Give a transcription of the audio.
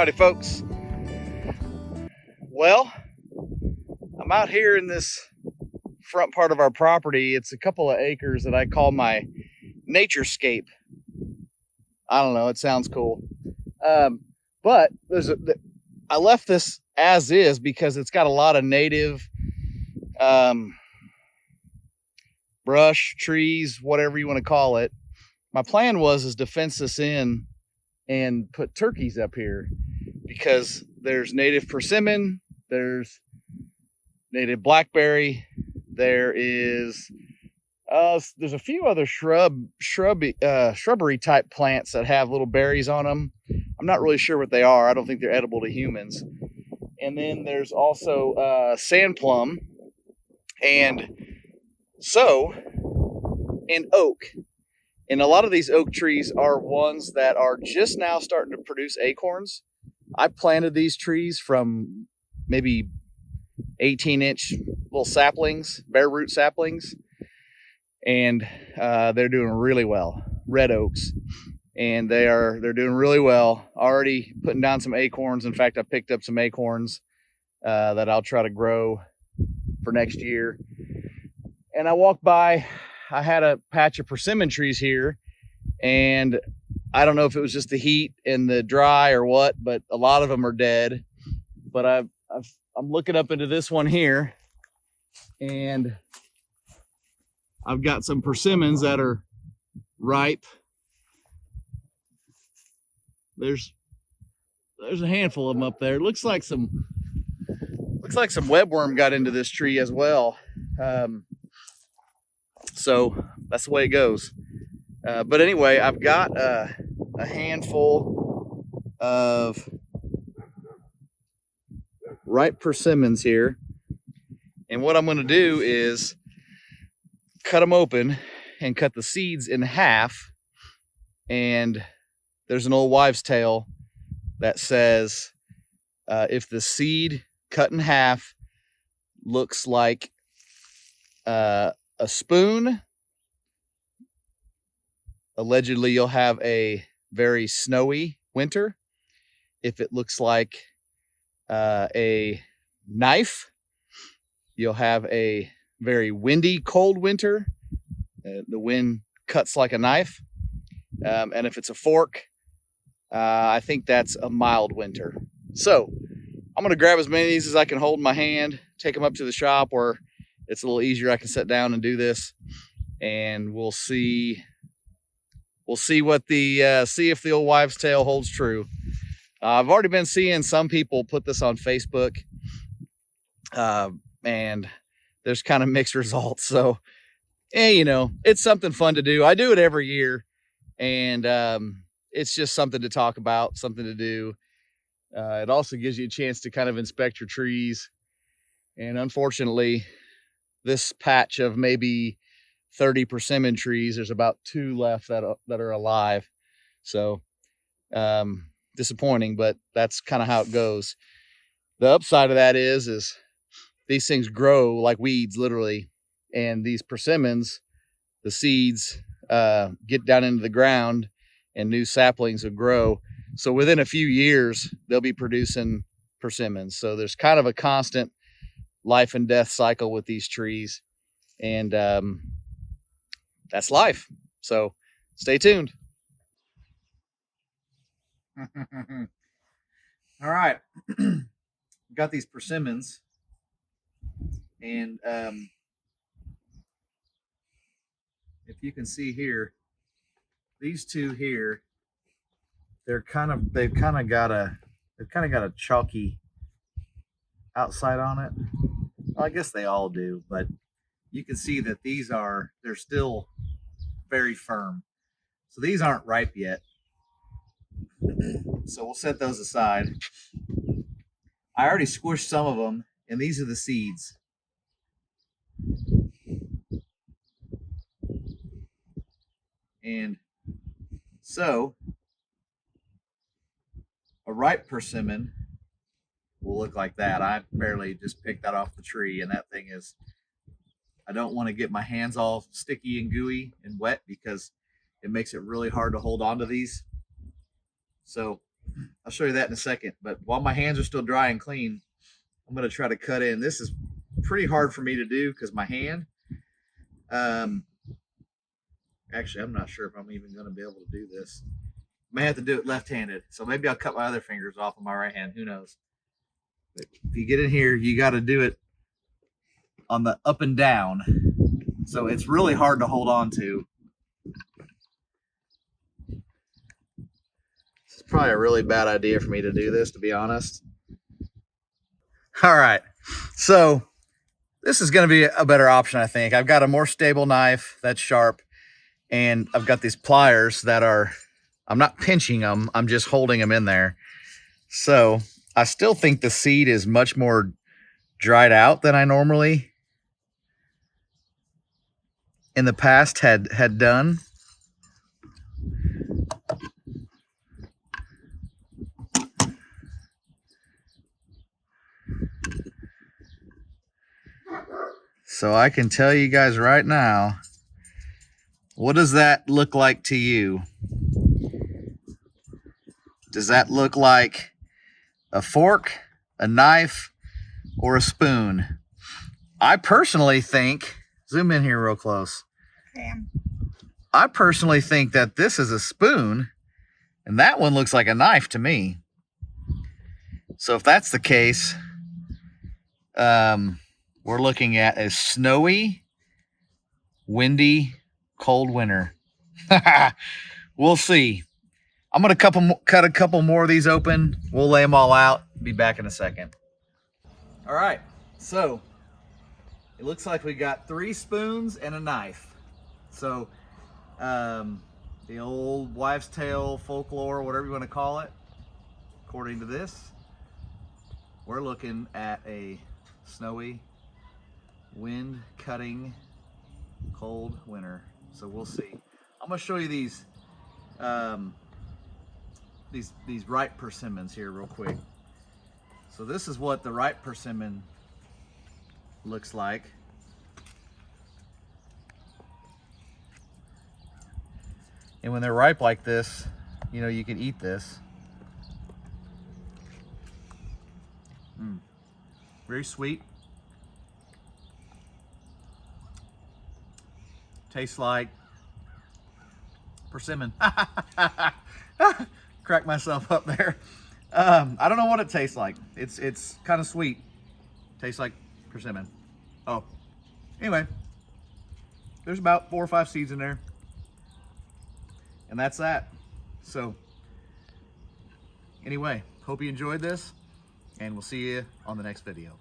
Howdy, folks. Well, I'm out here in this front part of our property. It's a couple of acres that I call my naturescape. I don't know, it sounds cool. But I left this as is because it's got a lot of native brush, trees, whatever you want to call it. My plan is to fence this in and put turkeys up here because there's native persimmon, there's native blackberry, there's a few other shrubbery type plants that have little berries on them. I'm not really sure what they are. I don't think they're edible to humans. And then there's also sand plum, and oak. And a lot of these oak trees are ones that are just now starting to produce acorns. I planted these trees from maybe 18-inch little saplings, bare root saplings, and they're doing really well. Red oaks, and they're doing really well. Already putting down some acorns. In fact, I picked up some acorns that I'll try to grow for next year. And I walked by. I had a patch of persimmon trees here, and I don't know if it was just the heat and the dry or what, but a lot of them are dead. But I'm looking up into this one here, and I've got some persimmons that are ripe. There's a handful of them up there. It looks like some webworm got into this tree as well. So that's the way it goes. But anyway, I've got a handful of ripe persimmons here. And what I'm going to do is cut them open and cut the seeds in half. And there's an old wives' tale that says if the seed cut in half looks like a spoon, allegedly you'll have a very snowy winter. If it looks like a knife, you'll have a very windy, cold winter. The wind cuts like a knife. And if it's a fork, I think that's a mild winter. So I'm going to grab as many of these as I can hold in my hand, take them up to the shop where it's a little easier. I can sit down and do this, and we'll see what see if the old wives' tale holds true. I've already been seeing some people put this on Facebook, and there's kind of mixed results. So, it's something fun to do. I do it every year, and it's just something to talk about, something to do. It also gives you a chance to kind of inspect your trees. And unfortunately, this patch of maybe 30 persimmon trees, there's about 2 left that are alive. So disappointing, but that's kind of how it goes. The upside of that is these things grow like weeds, literally. And these persimmons, the seeds get down into the ground and new saplings will grow. So within a few years, they'll be producing persimmons. So there's kind of a constant life and death cycle with these trees, and that's life. So stay tuned. All right. Got these persimmons, and if you can see here, these two here, they've kind of got a chalky outside on it. Well, I guess they all do, but you can see that they're still very firm. So these aren't ripe yet. So we'll set those aside. I already squished some of them, and these are the seeds. And so a ripe persimmon will look like that. I barely just picked that off the tree, and that thing is, I don't want to get my hands all sticky and gooey and wet because it makes it really hard to hold on to these. So I'll show you that in a second. But while my hands are still dry and clean, I'm going to try to cut in. This is pretty hard for me to do because my hand, actually, I'm not sure if I'm even going to be able to do this. I may have to do it left-handed. So maybe I'll cut my other fingers off on my right hand. Who knows? But if you get in here, you got to do it on the up and down. So it's really hard to hold on to. It's probably a really bad idea for me to do this, to be honest. All right. So this is going to be a better option, I think. I've got a more stable knife that's sharp, and I've got these pliers that are, I'm not pinching them, I'm just holding them in there. So I still think the seed is much more dried out than I normally in the past had done. So I can tell you guys right now, what does that look like to you? Does that look like a fork, a knife, or a spoon? I personally think, zoom in here real close. I personally think that this is a spoon, and that one looks like a knife to me. So if that's the case, we're looking at a snowy, windy, cold winter. We'll see. I'm going to cut a couple more of these open. We'll lay them all out. Be back in a second. All right. So it looks like we got 3 spoons and a knife. So the old wives' tale folklore, whatever you want to call it, according to this, we're looking at a snowy, wind-cutting, cold winter. So we'll see. I'm going to show you these ripe persimmons here real quick. So this is what the ripe persimmon looks like. And when they're ripe like this, you know, you can eat this. Very sweet. Tastes like persimmon. Crack myself up there. I don't know what it tastes like. It's kind of sweet. Tastes like persimmon. Oh, anyway, there's about 4 or 5 seeds in there, and that's that. So anyway, hope you enjoyed this, and we'll see you on the next video.